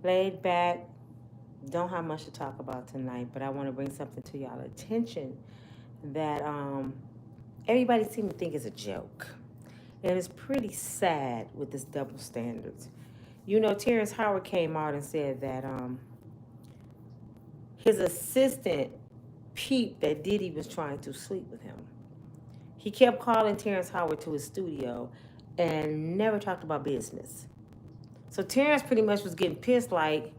laid back, don't have much to talk about tonight, but I want to bring something to y'all attention that everybody seems to think is a joke. And it's pretty sad with this double standards. You know, Terrence Howard came out and said that his assistant peeped that Diddy was trying to sleep with him. He kept calling Terrence Howard to his studio and never talked about business. So Terrence pretty much was getting pissed, like,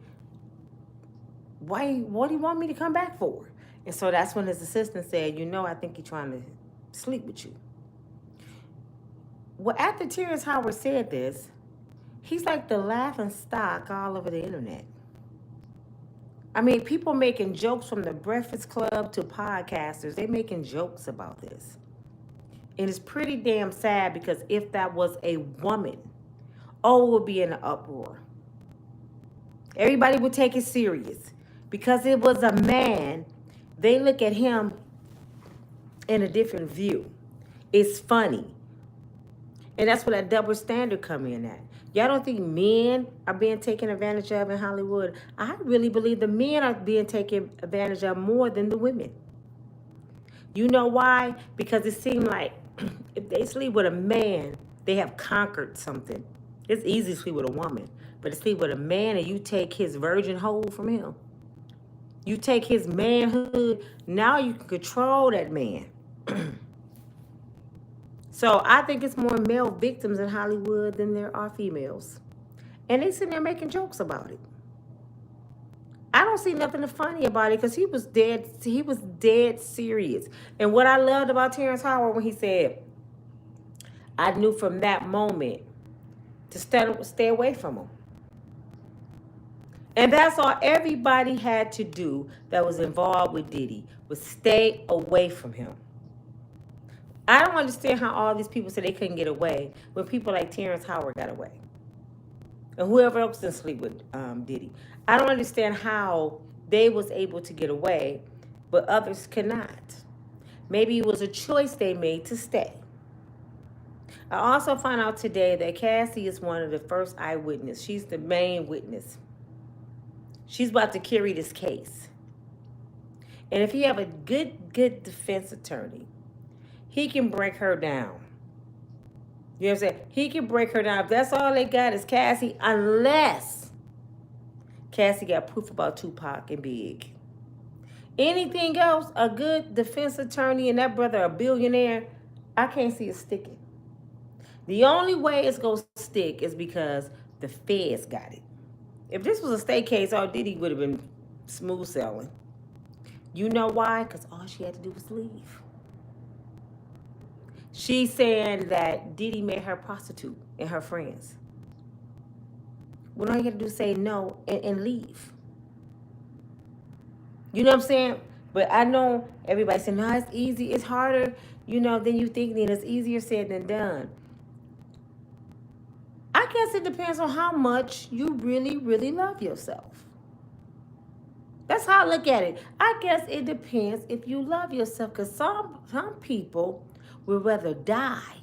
why, what do you want me to come back for? And so that's when his assistant said, you know, I think he's trying to sleep with you. Well, after Terrence Howard said this, he's like the laughing stock all over the internet. I mean, people making jokes from the Breakfast Club to podcasters, they making jokes about this. And it's pretty damn sad because if that was a woman, oh, it would be in an uproar. Everybody would take it serious. Because it was a man, they look at him in a different view. It's funny. And that's where that double standard come in at. Y'all don't think men are being taken advantage of in Hollywood? I really believe the men are being taken advantage of more than the women. You know why? Because it seemed like if they sleep with a man, they have conquered something. It's easy to sleep with a woman, but to sleep with a man and you take his virgin hold from him. You take his manhood, now you can control that man. So I think it's more male victims in Hollywood than there are females. And they sitting there making jokes about it. I don't see nothing funny about it because he was dead serious. And what I loved about Terrence Howard when he said, I knew from that moment to stay away from him. And that's all everybody had to do that was involved with Diddy, was stay away from him. I don't understand how all these people said they couldn't get away when people like Terrence Howard got away. And whoever else didn't sleep with Diddy. I don't understand how they was able to get away, but others could not. Maybe it was a choice they made to stay. I also found out today that Cassie is one of the first eyewitnesses. She's the main witness. She's about to carry this case. And if you have a good defense attorney, he can break her down. You know what I'm saying? He can break her down. If that's all they got is Cassie, unless Cassie got proof about Tupac and Big. Anything else, a good defense attorney and that brother a billionaire, I can't see it sticking. The only way it's going to stick is because the feds got it. If this was a state case, all Diddy would have been smooth sailing. You know why? Because all she had to do was leave. She's saying that Diddy made her prostitute and her friends. Well, all you got to do is say no and leave. You know what I'm saying? But I know everybody saying, no, it's easy. It's harder, than you think. And it's easier said than done. I guess it depends on how much you really, really love yourself. That's how I look at it. I guess it depends if you love yourself. Because some people would rather die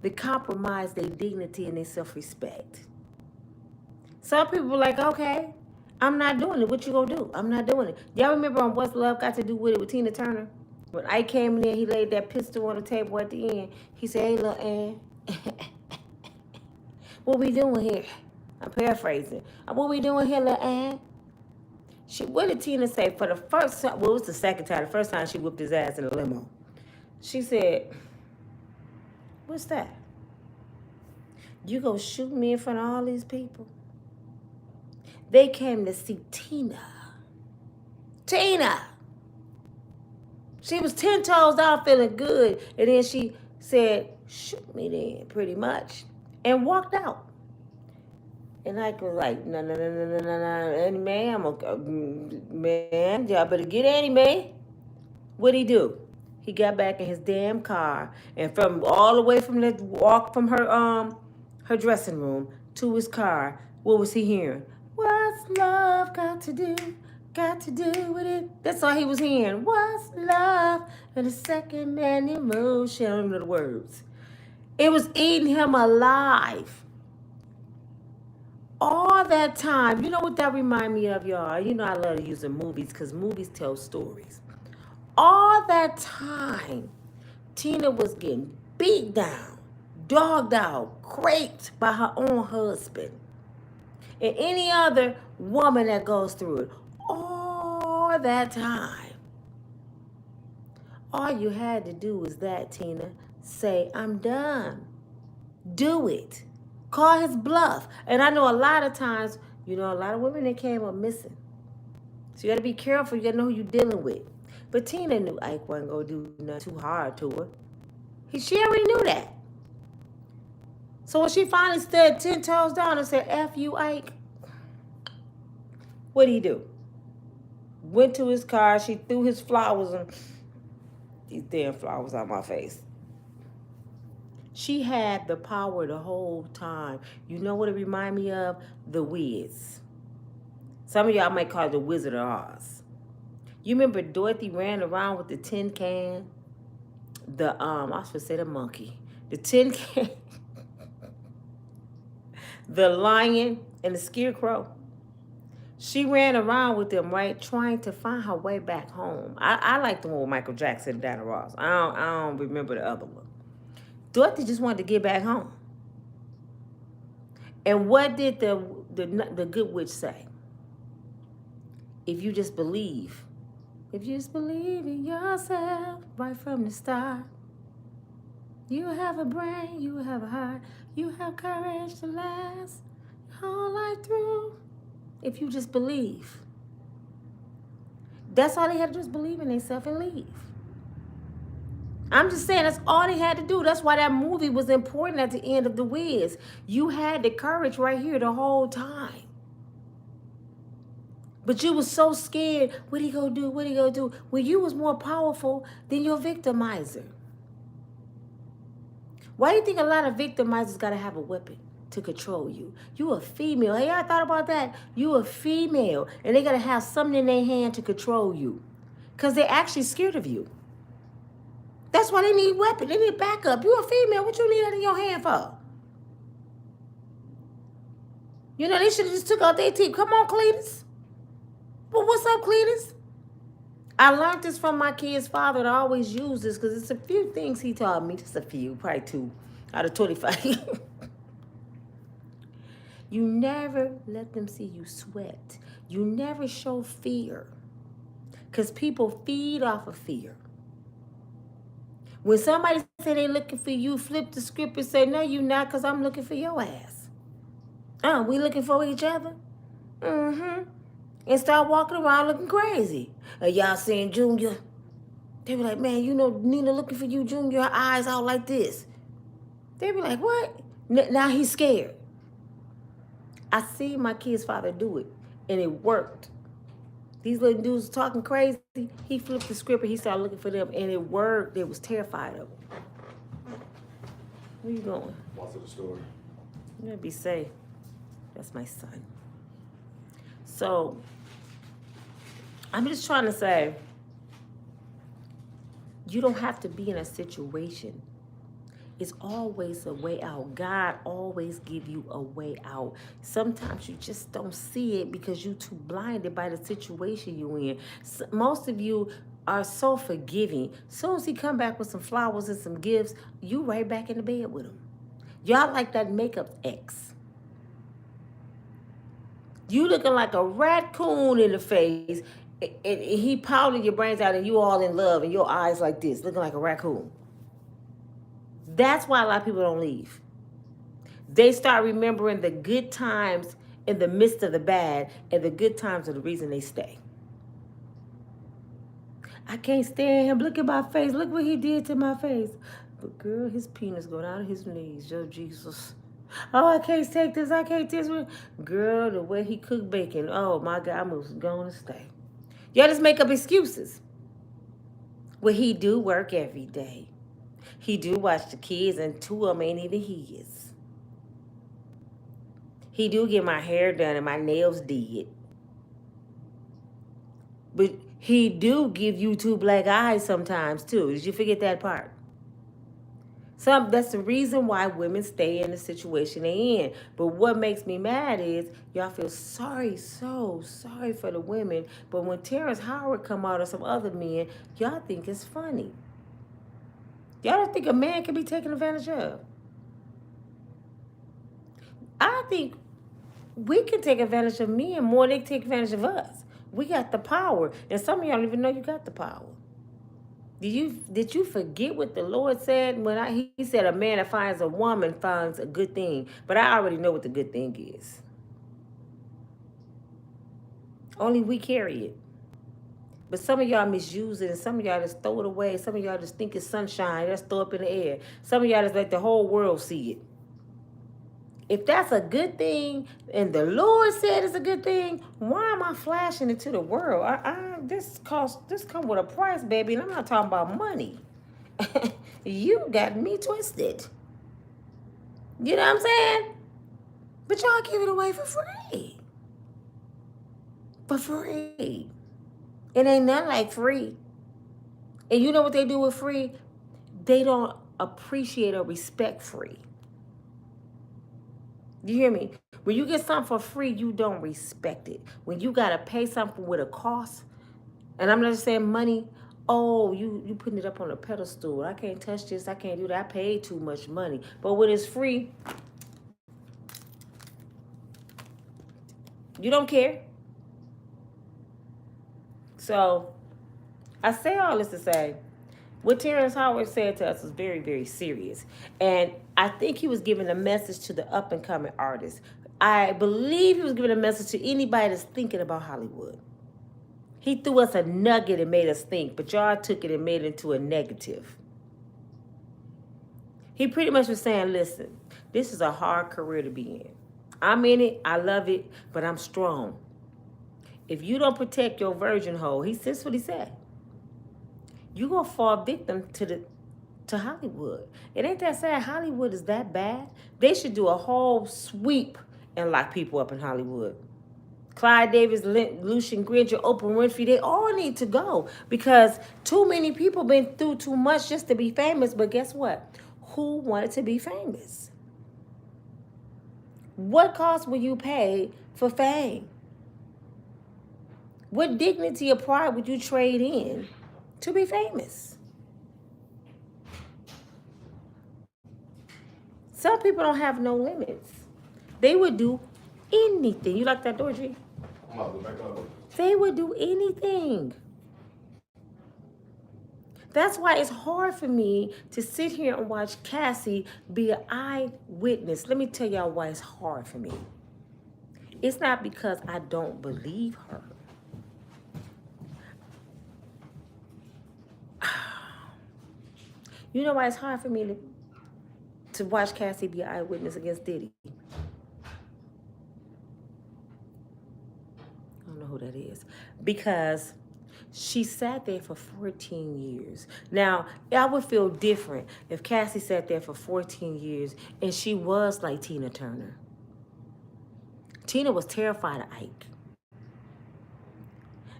than compromise their dignity and their self-respect. Some people are like, okay, I'm not doing it. What you gonna do? I'm not doing it. Y'all remember on What's Love Got to Do with It with Tina Turner? When Ike came in there, he laid that pistol on the table at the end. He said, hey, little Ann, what we doing here? I'm paraphrasing. What we doing here, little Ann? What did Tina say for the first time? Well, it was the second time. The first time she whipped his ass in a limo. She said, what's that? You gonna shoot me in front of all these people? They came to see Tina. Tina! She was 10 toes down feeling good. And then she said, shoot me then, pretty much. And walked out. And I was like, no. Annie Mae, man, y'all better get Annie Mae. What'd he do? He got back in his damn car. And from all the way from the walk from her dressing room to his car, what was he hearing? What's love got to do with it? That's all he was hearing. What's love and a second-hand emotion? I don't know the words. It was eating him alive. All that time, you know what that remind me of, y'all? You know I love to use the movies because movies tell stories. All that time, Tina was getting beat down, dogged out, raped by her own husband. And any other woman that goes through it. All that time. All you had to do was that, Tina. Say, I'm done. Do it. Call his bluff. And I know a lot of times, a lot of women that came up missing. So you got to be careful. You got to know who you're dealing with. But Tina knew Ike wasn't going to do nothing too hard to her. She already knew that. So when she finally stood 10 toes down and said, F you, Ike, what did he do? Went to his car. She threw his flowers and these damn flowers on my face. She had the power the whole time. You know what it reminded me of? The Wiz. Some of y'all might call it the Wizard of Oz. You remember Dorothy ran around with the tin can? I was supposed to say the monkey. The tin can. The lion and the scarecrow. She ran around with them, right, trying to find her way back home. I like the one with Michael Jackson and Diana Ross. I don't remember the other one. Dorothy just wanted to get back home. And what did the good witch say? If you just believe in yourself right from the start, you have a brain, you have a heart, you have courage to last your whole life through. If you just believe. That's all they had to do is believe in themselves and leave. I'm just saying that's all they had to do. That's why that movie was important at the end of The Wiz. You had the courage right here the whole time. But you was so scared. What he gonna do? What he gonna do? When you was more powerful than your victimizer. Why do you think a lot of victimizers gotta have a weapon to control you? You a female. Hey, I thought about that. You a female. And they gotta have something in their hand to control you. Because they're actually scared of you. That's why they need weapons. They need backup. You a female. What you need that in your hand for? They should have just took out their teeth. Come on, Cletus. Well, what's up, Cletus? I learned this from my kid's father, and I always use this because it's a few things he taught me. Just a few, probably 2 out of 25. You never let them see you sweat. You never show fear. Because people feed off of fear. When somebody say they looking for you, flip the script and say, no, you not, because I'm looking for your ass. We looking for each other? Mm-hmm. And start walking around looking crazy. Y'all seeing Junior? They be like, man, Nina looking for you, Junior. Her eyes out like this. They be like, what? Now he's scared. I see my kid's father do it, and it worked. These little dudes talking crazy. He flipped the script and he started looking for them, and it worked. They was terrified of him. Where you going? Walk to the store. You gotta be safe. That's my son. So, I'm just trying to say, you don't have to be in a situation. It's always a way out. God always give you a way out. Sometimes you just don't see it because you're too blinded by the situation you're in. So, most of you are so forgiving. As soon as he come back with some flowers and some gifts, you right back in the bed with him. Y'all like that makeup ex. You looking like a raccoon in the face, and he pounding your brains out, and you all in love, and your eyes like this, looking like a raccoon. That's why a lot of people don't leave. They start remembering the good times in the midst of the bad, and the good times are the reason they stay. I can't stand him. Look at my face. Look what he did to my face. But girl, his penis go down to his knees. Oh, Jesus. Oh, I can't take this. I can't take this. Girl, the way he cooked bacon. Oh, my God, I'm going to stay. Y'all just make up excuses. Well, he do work every day. He do watch the kids, and 2 of them ain't even his. He do get my hair done and my nails did. But he do give you 2 black eyes sometimes, too. Did you forget that part? That's the reason why women stay in the situation they in. But what makes me mad is y'all feel so sorry for the women. But when Terrence Howard come out or some other men, y'all think it's funny. Y'all don't think a man can be taken advantage of. I think we can take advantage of men more than they take advantage of us. We got the power. And some of y'all don't even know you got the power. Did you forget what the Lord said when he said a man that finds a woman finds a good thing? But I already know what the good thing is. Only we carry it. But some of y'all misuse it, and some of y'all just throw it away. Some of y'all just think it's sunshine. Just throw it up in the air. Some of y'all just let the whole world see it. If that's a good thing, and the Lord said it's a good thing, why am I flashing it to the world? This come with a price, baby, and I'm not talking about money. You got me twisted. You know what I'm saying? But y'all give it away for free. For free. It ain't nothing like free. And you know what they do with free? They don't appreciate or respect free. You hear me? When you get something for free, you don't respect it. When you got to pay something with a cost, and I'm not just saying money, oh, you putting it up on a pedestal. I can't touch this. I can't do that. I paid too much money. But when it's free, you don't care. So I say all this to say, what Terrence Howard said to us was very, very serious. And I think he was giving a message to the up-and-coming artists. I believe he was giving a message to anybody that's thinking about Hollywood. He threw us a nugget and made us think, but y'all took it and made it into a negative. He pretty much was saying, listen, this is a hard career to be in. I'm in it, I love it, but I'm strong. If you don't protect your virgin hole, that's what he said, you're going to fall victim to Hollywood. It ain't that sad. Hollywood is that bad. They should do a whole sweep and lock people up in Hollywood. Clyde Davis, Lucian Granger, Oprah Winfrey, they all need to go because too many people been through too much just to be famous. But guess what? Who wanted to be famous? What cost will you pay for fame? What dignity or pride would you trade in to be famous? Some people don't have no limits. They would do anything. You like that door, G? I'm about to go back up. They would do anything. That's why it's hard for me to sit here and watch Cassie be an eyewitness. Let me tell y'all why it's hard for me. It's not because I don't believe her. You know why it's hard for me to watch Cassie be an eyewitness against Diddy? I don't know who that is. Because she sat there for 14 years. Now, I would feel different if Cassie sat there for 14 years and she was like Tina Turner. Tina was terrified of Ike.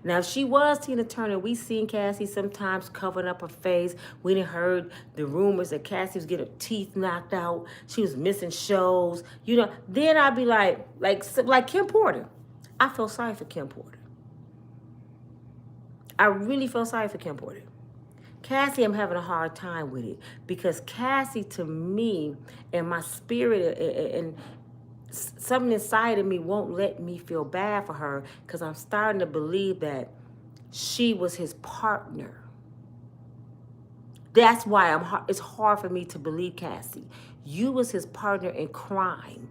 Now, if she was Tina Turner, we seen Cassie sometimes covering up her face. We done heard the rumors that Cassie was getting her teeth knocked out. She was missing shows. You know, then I'd be like Kim Porter. I feel sorry for Kim Porter. I really feel sorry for Kim Porter. Cassie, I'm having a hard time with it because Cassie, to me, and my spirit and something inside of me won't let me feel bad for her because I'm starting to believe that she was his partner. That's why it's hard for me to believe, Cassie. You was his partner in crime.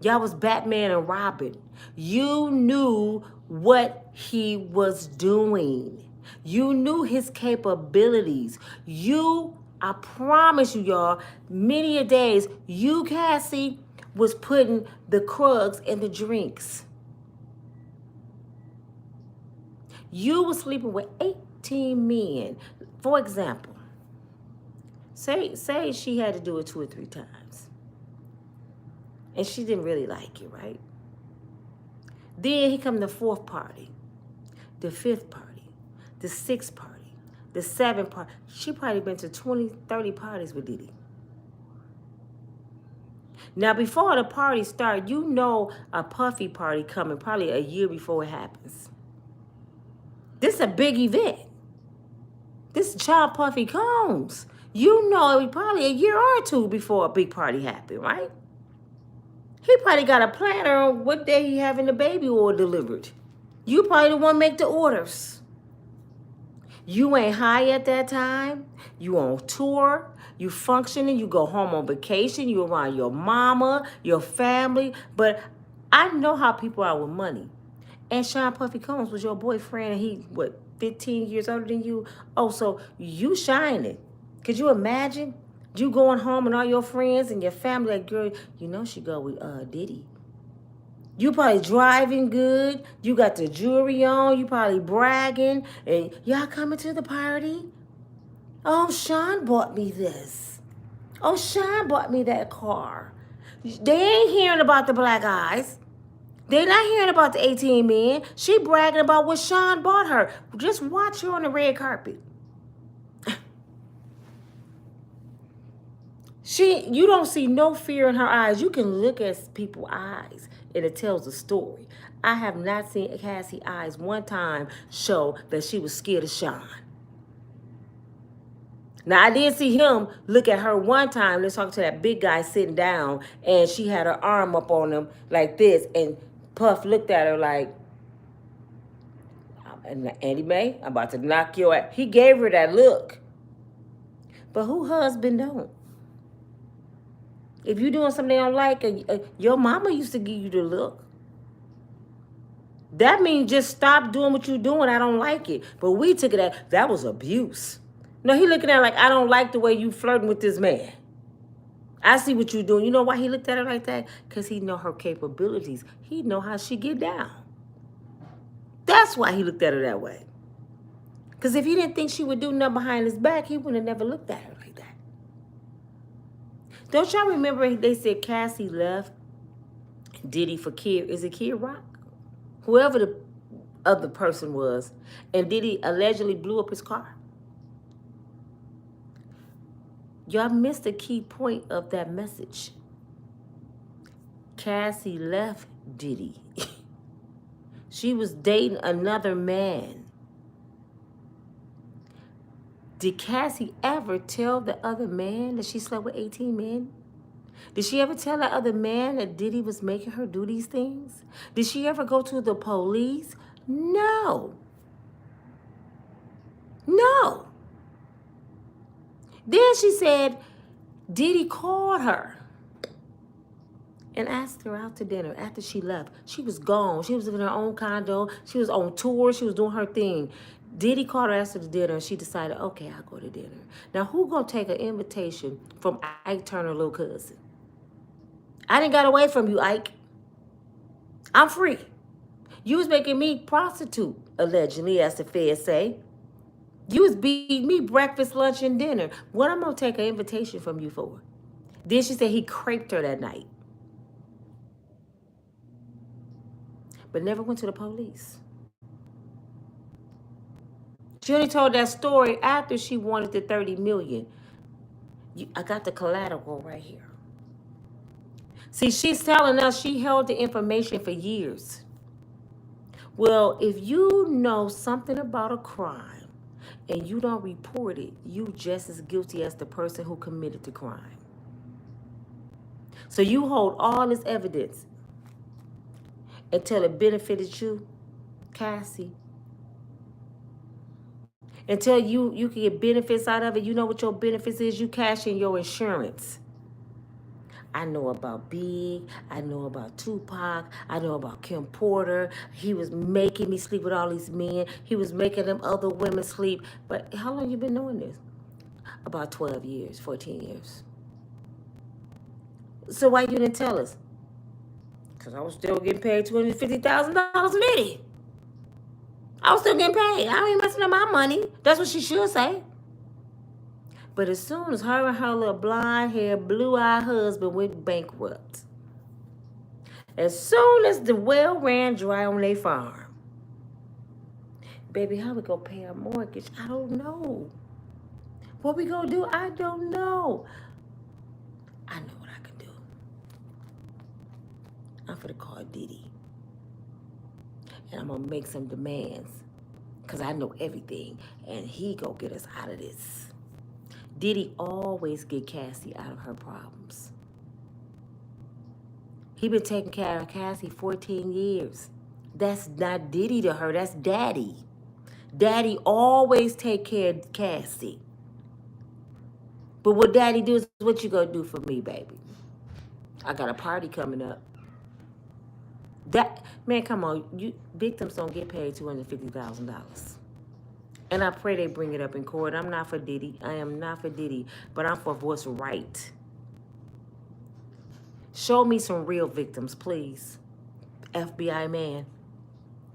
Y'all was Batman and Robin. You knew what he was doing. You knew his capabilities. I promise you, y'all, many a days, you, Cassie, was putting the Krugs in the drinks. You was sleeping with 18 men. For example, say she had to do it 2 or 3 times. And she didn't really like it, right? Then he come the 4th party, the 5th party, the 6th party, the the 7 party. She probably been to 20, 30 parties with Diddy. Now, before the party started, you know a puffy party coming probably a year before it happens. This is a big event. This is Child Puffy Combs. You know probably a year or two before a big party happened, right? He probably got a planner on what day he having the baby oil delivered. You probably the one make the orders. You ain't high at that time. You on tour. You functioning. You go home on vacation. You around your mama, your family. But I know how people are with money. And Sean Puffy Combs was your boyfriend, and he, 15 years older than you? Oh, so you shining. Could you imagine you going home and all your friends and your family, like, girl, you know she go with Diddy. You probably driving good. You got the jewelry on. You probably bragging. And y'all coming to the party? Oh, Sean bought me this. Oh, Sean bought me that car. They ain't hearing about the black eyes. They're not hearing about the 18 men. She bragging about what Sean bought her. Just watch her on the red carpet. You don't see no fear in her eyes. You can look at people's eyes and it tells a story. I have not seen Cassie's eyes one time show that she was scared of Sean. Now, I did see him look at her one time. Let's talk to that big guy sitting down, and she had her arm up on him like this, and Puff looked at her like, Annie Mae, I'm about to knock your ass. He gave her that look. But who husband don't? If you're doing something they don't like, your mama used to give you the look. That means just stop doing what you're doing. I don't like it. But we took it as, that was abuse. No, he looking at her like, I don't like the way you flirting with this man. I see what you're doing. You know why he looked at her like that? Because he know her capabilities. He know how she get down. That's why he looked at her that way. Because if he didn't think she would do nothing behind his back, he would have never looked at her like that. Don't y'all remember they said Cassie left Diddy for Kid, is it Kid Rock? Whoever the other person was, and Diddy allegedly blew up his car. Y'all missed the key point of that message. Cassie left Diddy. She was dating another man. Did Cassie ever tell the other man that she slept with 18 men? Did she ever tell that other man that Diddy was making her do these things? Did she ever go to the police? No. No. Then she said Diddy called her and asked her out to dinner after she left. She was gone. She was in her own condo. She was on tour. She was doing her thing. Diddy called her after the dinner, and she decided, okay, I'll go to dinner. Now, who gonna take an invitation from Ike Turner, little cousin? I didn't got away from you, Ike. I'm free. You was making me prostitute, allegedly, as the feds say. You was beating me breakfast, lunch, and dinner. What I'm gonna take an invitation from you for? Then she said he craped her that night. But never went to the police. She only told that story after she wanted the $30 million. I got the collateral right here. See, she's telling us she held the information for years. Well, if you know something about a crime and you don't report it, you just as guilty as the person who committed the crime. So you hold all this evidence until it benefited you, Cassie. Until you can get benefits out of it. You know what your benefits is? You cash in your insurance. I know about Big. I know about Tupac. I know about Kim Porter. He was making me sleep with all these men. He was making them other women sleep. But how long you been doing this? About 12 years, 14 years. So why you didn't tell us? Because I was still getting paid $250,000 a minute. I was still getting paid. I ain't messing up my money. That's what she should say. But as soon as her and her little blonde-haired, blue-eyed husband went bankrupt, as soon as the well ran dry on their farm, Baby, how we gonna pay our mortgage? I don't know. What we gonna do? I don't know. I know what I can do. I'm gonna call Diddy. And I'm gonna make some demands. Cause I know everything. And he gonna get us out of this. Diddy always get Cassie out of her problems. He been taking care of Cassie 14 years. That's not Diddy to her, that's Daddy. Daddy always take care of Cassie. But what Daddy do is what you gonna do for me, baby. I got a party coming up. That man, come on, you victims don't get paid $250,000. And I pray they bring it up in court. I'm not for Diddy. I am not for Diddy, but I'm for what's right. Show me some real victims, please. FBI man.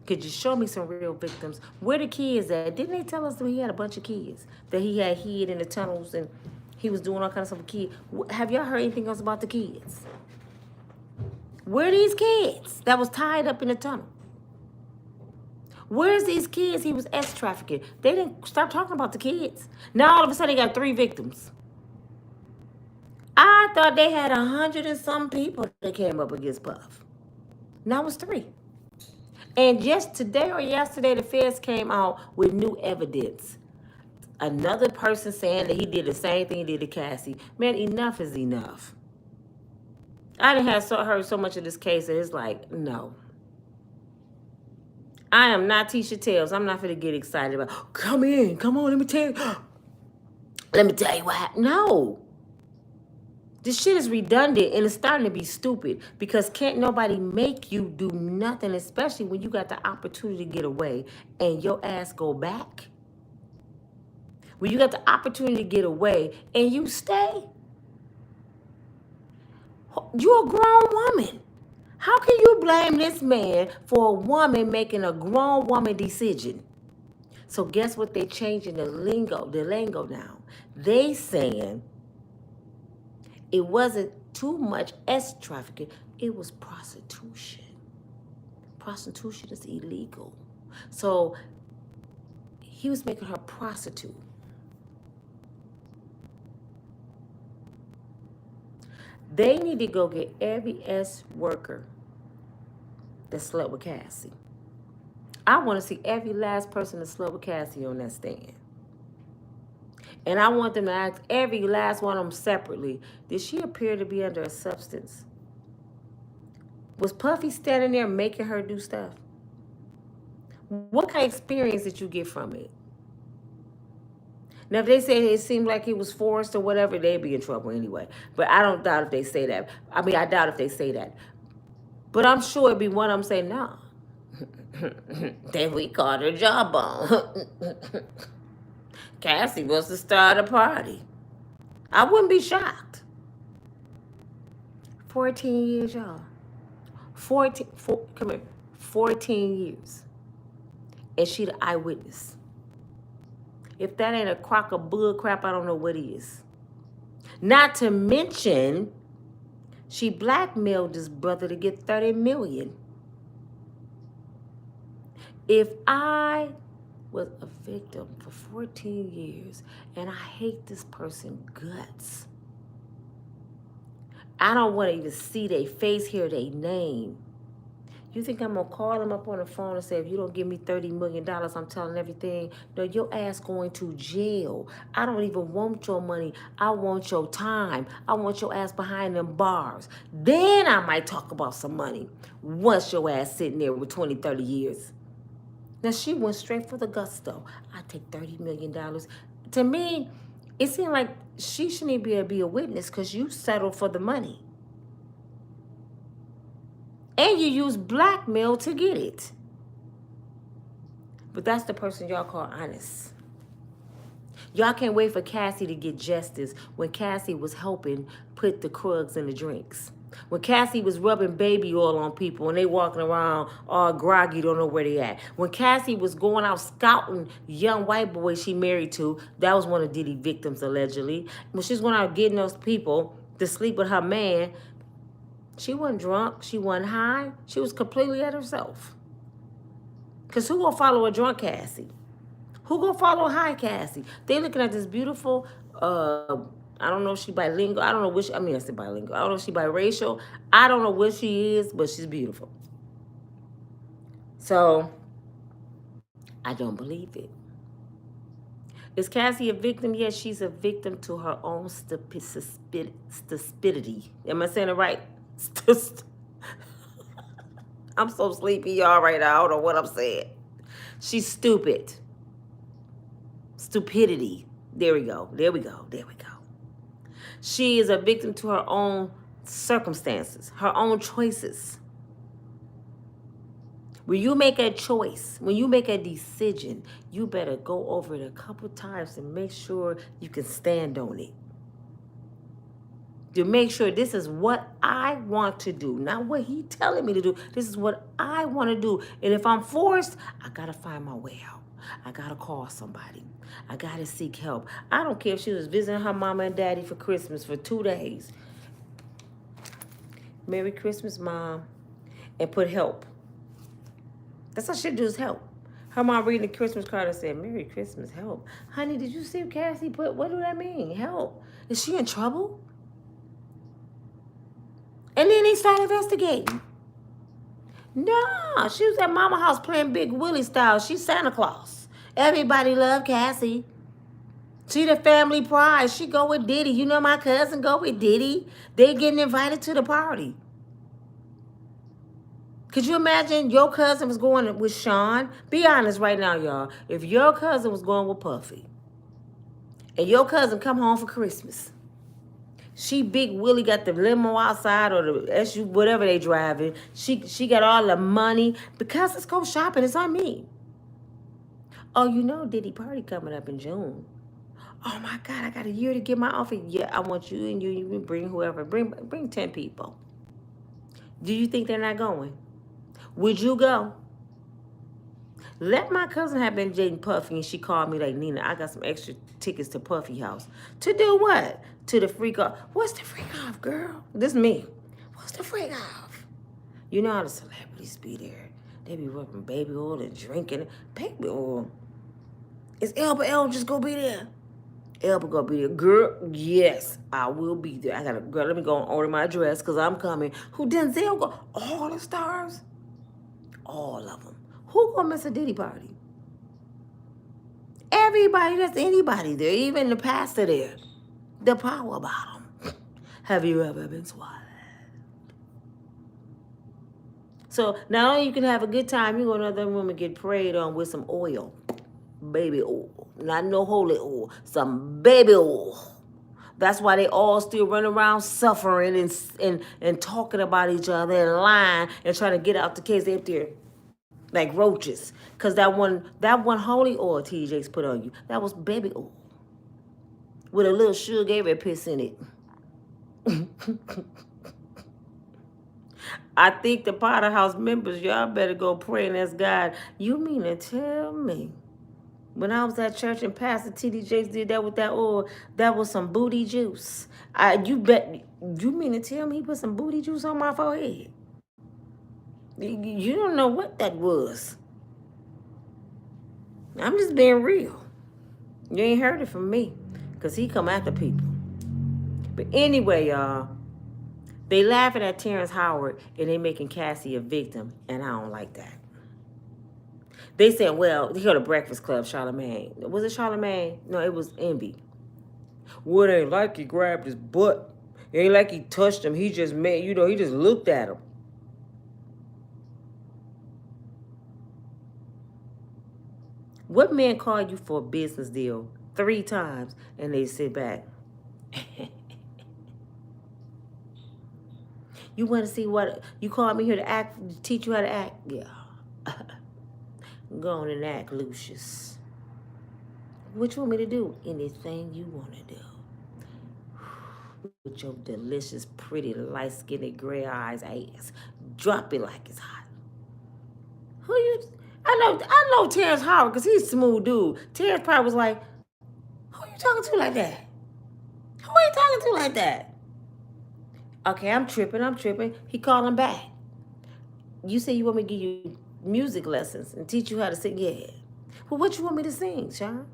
Could you show me some real victims? Where the kids at? Didn't they tell us that he had a bunch of kids? That he had hid in the tunnels and he was doing all kinds of stuff with kids. Have y'all heard anything else about the kids? Where are these kids that was tied up in the tunnel? Where's these kids he was X-trafficking? They didn't stop talking about the kids. Now all of a sudden they got 3 victims. I thought they had 100 and some people that came up against Puff. Now it's 3. And just today or yesterday, the feds came out with new evidence. Another person saying that he did the same thing he did to Cassie. Man, enough is enough. I didn't have heard so much of this case that it's like, no. I am not Tisha Tales. I'm not going to get excited about, come on, let me tell you. Let me tell you what happened. No. This shit is redundant and it's starting to be stupid because can't nobody make you do nothing, especially when you got the opportunity to get away and your ass go back. When you got the opportunity to get away and you stay. You're a grown woman. How can you blame this man for a woman making a grown woman decision? So guess what they changing the lingo now? They saying it wasn't too much X-trafficking, it was prostitution. Prostitution is illegal. So he was making her prostitute. They need to go get every worker that slept with Cassie. I want to see every last person that slept with Cassie on that stand. And I want them to ask every last one of them separately, did she appear to be under a substance? Was Puffy standing there making her do stuff? What kind of experience did you get from it? Now, if they say it seemed like it was forced or whatever, they'd be in trouble anyway. But I don't doubt if they say that. I mean, I doubt if they say that. But I'm sure it'd be one of them saying, no. Then we caught her jawbone. Cassie was to start a party. I wouldn't be shocked. 14 years, y'all. 14 years. And she the eyewitness. If that ain't a crock of bull crap, I don't know what is. Not to mention, she blackmailed this brother to get $30 million. If I was a victim for 14 years and I hate this person's guts, I don't want to even see their face, hear their name. You think I'm going to call them up on the phone and say, if you don't give me $30 million, I'm telling everything? No, your ass going to jail. I don't even want your money. I want your time. I want your ass behind them bars. Then I might talk about some money once your ass sitting there with 20, 30 years. Now, she went straight for the gusto. I take $30 million. To me, it seemed like she shouldn't be able to be a witness because you settled for the money. And you use blackmail to get it. But that's the person y'all call honest. Y'all can't wait for Cassie to get justice when Cassie was helping put the Krugs in the drinks. When Cassie was rubbing baby oil on people and they walking around all groggy, don't know where they at. When Cassie was going out scouting young white boys she married to, that was one of Diddy victims allegedly. When she was going out getting those people to sleep with her man, she wasn't drunk, she wasn't high, she was completely at herself. Because who gonna follow a drunk Cassie? Who gonna follow high Cassie? They looking at this beautiful, I don't know if she bilingual. I don't know which, I mean, I said bilingual. I don't know if she biracial. I don't know what she is, but she's beautiful. So, I don't believe it. Is Cassie a victim? Yes, she's a victim to her own stupidity. Am I saying it right? I'm so sleepy, y'all, right now. I don't know what I'm saying. She's stupid. Stupidity. There we go. There we go. There we go. She is a victim to her own circumstances, her own choices. When you make a choice, when you make a decision, you better go over it a couple times and make sure you can stand on it. To make sure this is what I want to do, not what he's telling me to do. This is what I want to do. And if I'm forced, I got to find my way out. I got to call somebody. I got to seek help. I don't care if she was visiting her mama and daddy for Christmas for 2 days. Merry Christmas, Mom. And put help. That's all she do is help. Her mom reading the Christmas card and said, Merry Christmas, help. Honey, did you see Cassie put, what do that mean? Help. Is she in trouble? And then they started investigating. No, she was at Mama house playing Big Willie style. She's Santa Claus. Everybody love Cassie. She the family pride. She go with Diddy. You know my cousin go with Diddy. They getting invited to the party. Could you imagine your cousin was going with Sean? Be honest right now, y'all. If your cousin was going with Puffy, and your cousin come home for Christmas, she Big Willie got the limo outside or the SU, whatever they driving. She got all the money. Because let's go shopping, it's on me. Oh, you know Diddy party coming up in June. Oh my God, I got a year to get my outfit. Yeah, I want you and you bring whoever. Bring 10 people. Do you think they're not going? Would you go? Let my cousin have been dating Puffy and she called me like, Nina, I got some extra tickets to Puffy house. To do what? To the freak off. What's the freak off, girl? This me. What's the freak off? You know how the celebrities be there. They be rubbing baby oil and drinking baby oil. Is Elba L just gonna be there? Elba gonna be there. Girl, yes, I will be there. I gotta, girl, let me go and order my dress because I'm coming. Who Denzel go? All the stars? All of them. Who gonna miss a Diddy party? Everybody, that's anybody there, even the pastor there. The power bottom. Have you ever been swallowed? So not only you can have a good time, you go to another room and get prayed on with some oil. Baby oil. Not no holy oil. Some baby oil. That's why they all still run around suffering and talking about each other and lying and trying to get out the case. They're up there like roaches. Because that one holy oil TJ's put on you, that was baby oil. With a little sugar piss in it. I think the Potter House members, y'all better go pray and ask God. You mean to tell me when I was at church and Pastor T.D. Jakes did that with that oil, that was some booty juice? You mean to tell me he put some booty juice on my forehead? You don't know what that was. I'm just being real. You ain't heard it from me because he come after people. But anyway, y'all, they laughing at Terrence Howard and they making Cassie a victim, and I don't like that. They said, well, he go to Breakfast Club, Charlamagne. Was it Charlamagne? No, it was Envy. Well, it ain't like he grabbed his butt. It ain't like he touched him. He just made, he just looked at him. What man called you for a business deal 3 times and they sit back? You want to see what, you called me here to act, to teach you how to act? Yeah. Go on and act, Lucius. What you want me to do? Anything you want to do. With your delicious, pretty, light-skinned, gray eyes ass. Drop it like it's hot. Who you... I know Terrence Howard because he's a smooth dude. Terrence probably was like, who you talking to like that? Who are you talking to like that? Okay, I'm tripping. He called him back. You say you want me to give you music lessons and teach you how to sing. Yeah. Well, what you want me to sing, Sean?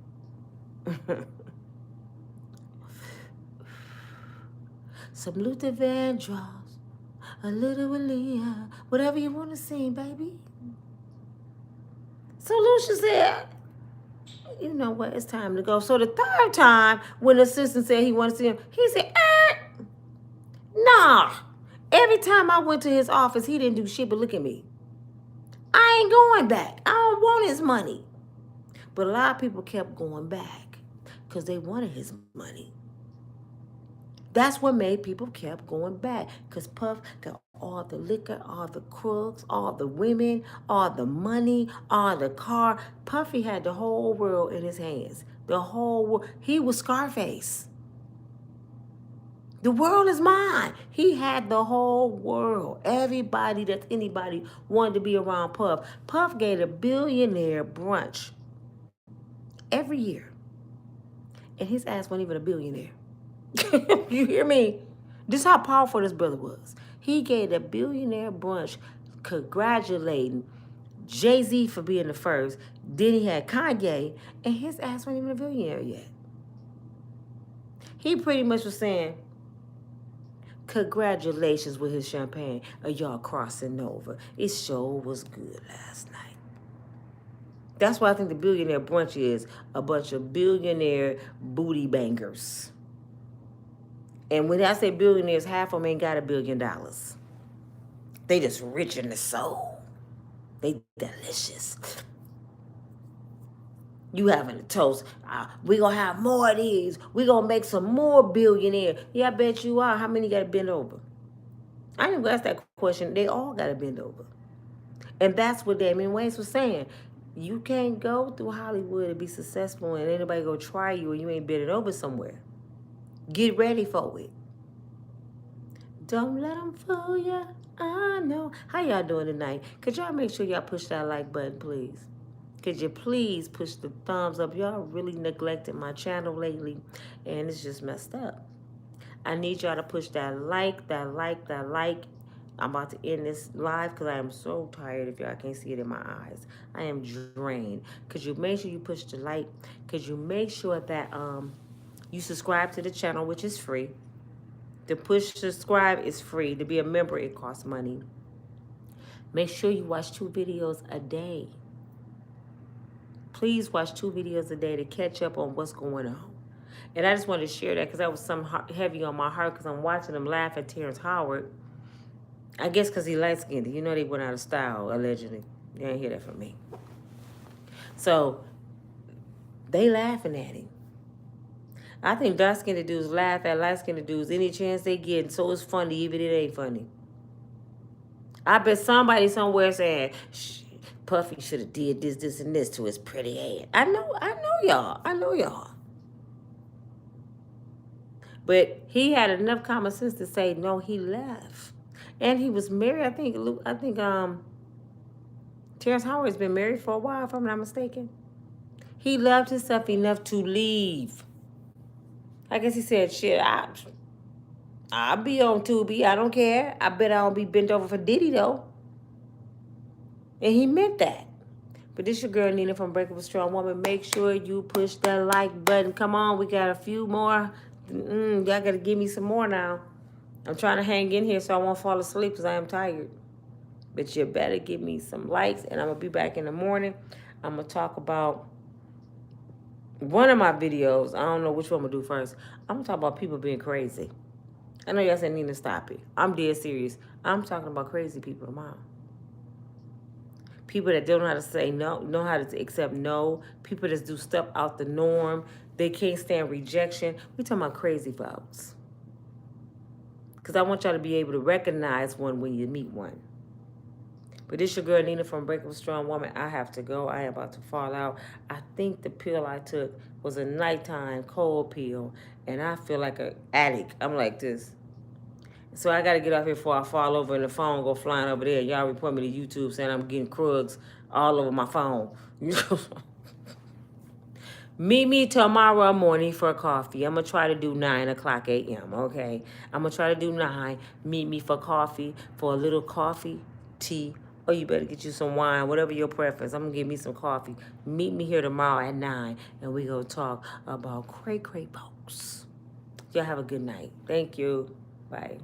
Some Luther Vandross, a little Aaliyah, whatever you want to sing, baby. So Lucia said, you know what, it's time to go. So the third time, when the assistant said he wanted to see him, he said, nah. Every time I went to his office, he didn't do shit but look at me. I ain't going back. I don't want his money. But a lot of people kept going back because they wanted his money. That's what made people kept going back, because Puff got all the liquor, all the crooks, all the women, all the money, all the car. Puffy had the whole world in his hands. The whole world. He was Scarface. The world is mine. He had the whole world. Everybody that's anybody wanted to be around Puff. Puff gave a billionaire brunch every year. And his ass wasn't even a billionaire. You hear me? This is how powerful this brother was. He gave a billionaire brunch congratulating Jay-Z for being the first. Then he had Kanye, and his ass wasn't even a billionaire yet. He pretty much was saying, congratulations with his champagne. Y'all crossing over. It sure was good last night. That's why I think the billionaire brunch is a bunch of billionaire booty bangers. And when I say billionaires, half of them ain't got $1 billion. They just rich in the soul. They delicious. You having a toast. We gonna have more of these. We gonna make some more billionaires. Yeah, I bet you are. How many got to bend over? I didn't ask that question. They all got to bend over. And that's what Damian Wayans was saying. You can't go through Hollywood and be successful and anybody go try you and you ain't bending over somewhere. Get ready for it. Don't let them fool you. I know. How y'all doing tonight? Could y'all make sure y'all push that like button, please? Could you please push the thumbs up? Y'all really neglected my channel lately, and it's just messed up. I need y'all to push that like, that like, that like. I'm about to end this live because I am so tired if y'all can't see it in my eyes. I am drained. Could you make sure you push the like? Could you make sure that you subscribe to the channel, which is free. To push subscribe is free. To be a member, it costs money. Make sure you watch 2 videos a day. Please watch 2 videos a day to catch up on what's going on. And I just wanted to share that because that was something heavy on my heart because I'm watching them laugh at Terrence Howard. I guess because he light-skinned. You know they went out of style, allegedly. You ain't hear that from me. So, they laughing at him. I think dark-skinned dudes laugh at light-skinned dudes any chance they get, so it's funny even if it ain't funny. I bet somebody somewhere saying, Puffy should have did this, this, and this to his pretty ass. I know y'all. But he had enough common sense to say, no, he left. And he was married, I think Terrence Howard's been married for a while, if I'm not mistaken. He loved himself enough to leave. I guess he said, shit, I'll be on Tubi. I don't care. I bet I don't be bent over for Diddy, though. And he meant that. But this your girl, Nina from Unbreakable Strong Woman. Make sure you push that like button. Come on, we got a few more. Y'all got to give me some more now. I'm trying to hang in here so I won't fall asleep because I am tired. But you better give me some likes, and I'm going to be back in the morning. I'm going to talk about one of my videos. I don't know which one I'm going to do first. I'm going to talk about people being crazy. I know y'all said, Nina, stop it. I'm dead serious. I'm talking about crazy people tomorrow. People that don't know how to say no, know how to accept no. People that do stuff out the norm. They can't stand rejection. We talking about crazy folks. Because I want y'all to be able to recognize one when you meet one. But this your girl, Nina from Unbreakable Strong Woman. I have to go. I am about to fall out. I think the pill I took was a nighttime cold pill. And I feel like an addict. I'm like this. So I got to get off here before I fall over and the phone go flying over there. Y'all report me to YouTube saying I'm getting krugs all over my phone. Meet me tomorrow morning for coffee. I'm going to try to do 9 o'clock a.m., okay? I'm going to try to do 9. Meet me for coffee, for a little coffee, tea, or you better get you some wine, whatever your preference. I'm going to get me some coffee. Meet me here tomorrow at 9, and we're going to talk about cray-cray folks. Y'all have a good night. Thank you. Bye.